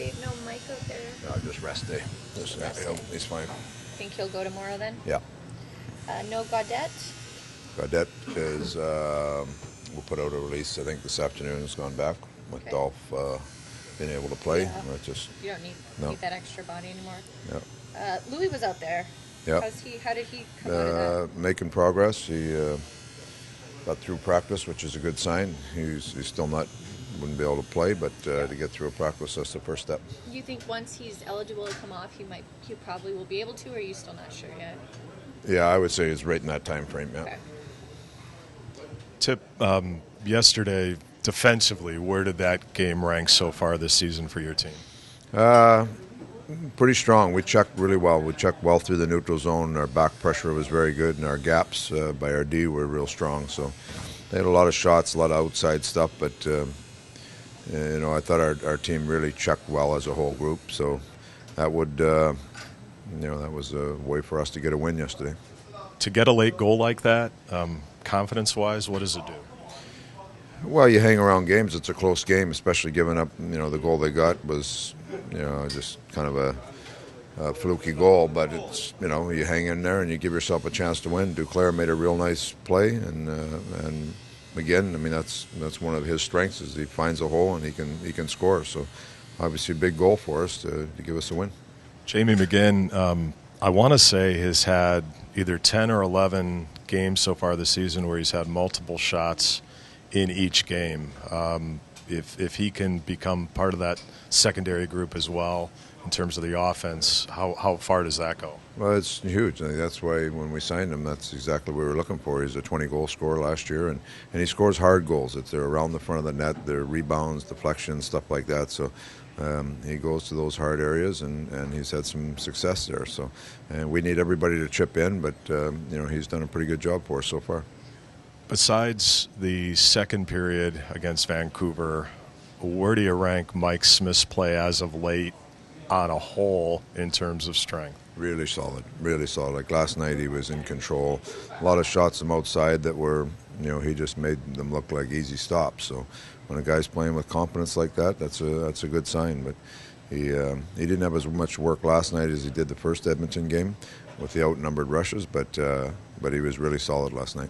Dave? No Mike out there? No, just rest day. Just he's fine. Think he'll go tomorrow then? Yeah. No Gaudette? Gaudette is, we'll put out a release, I think, this afternoon. Has gone back with Dolph being able to play. Yeah. Just, you don't need that extra body anymore. Yeah. Louis was out there. Yeah. How did he come out of that? Making progress. He got through practice, which is a good sign. He's still wouldn't be able to play, but to get through a practice, that's the first step. You think once he's eligible to come off, he probably will be able to, or are you still not sure yet? Yeah, I would say it's right in that time frame, yeah. Okay. Tip, yesterday, defensively, where did that game rank so far this season for your team? Pretty strong. We checked really well. We checked well through the neutral zone. Our back pressure was very good, and our gaps by our D were real strong. So they had a lot of shots, a lot of outside stuff, but I thought our team really checked well as a whole group. So that would, that was a way for us to get a win yesterday. To get a late goal like that, confidence-wise, what does it do? Well, you hang around games. It's a close game, especially giving up. The goal they got was, just kind of a fluky goal. But it's, you hang in there and you give yourself a chance to win. Duclair made a real nice play, and again, that's one of his strengths is he finds a hole and he can score. So, obviously, a big goal for us to give us a win. Jamie McGinn, I want to say, has had either 10 or 11 games so far this season where he's had multiple shots in each game. If he can become part of that secondary group as well in terms of the offense, how far does that go? Well, it's huge. I think that's why when we signed him, that's exactly what we were looking for. He's a 20-goal scorer last year, and he scores hard goals. They're around the front of the net, they're rebounds, deflections, stuff like that. So he goes to those hard areas, and he's had some success there. So, and we need everybody to chip in, but he's done a pretty good job for us so far. Besides the second period against Vancouver, where do you rank Mike Smith's play as of late on a whole in terms of strength? Really solid, really solid. Like last night, he was in control. A lot of shots from outside that were, he just made them look like easy stops. So when a guy's playing with confidence like that, that's a good sign. But he didn't have as much work last night as he did the first Edmonton game with the outnumbered rushes, but he was really solid last night.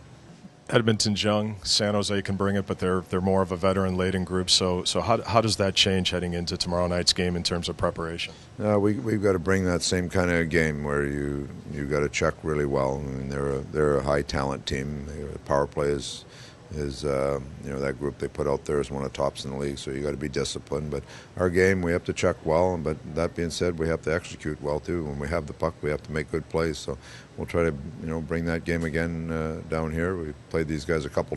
Edmonton's young, San Jose can bring it, but they're more of a veteran-laden group. So how does that change heading into tomorrow night's game in terms of preparation? We've got to bring that same kind of game where you got to check really well. I mean, they're a high talent team. The power play is that group they put out there is one of the tops in the league. So you got to be disciplined. But our game, we have to check well. But that being said, we have to execute well too. When we have the puck, we have to make good plays. So we'll try to bring that game again down here. We played these guys a couple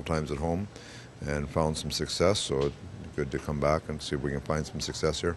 times at home, and found some success. So it's good to come back and see if we can find some success here.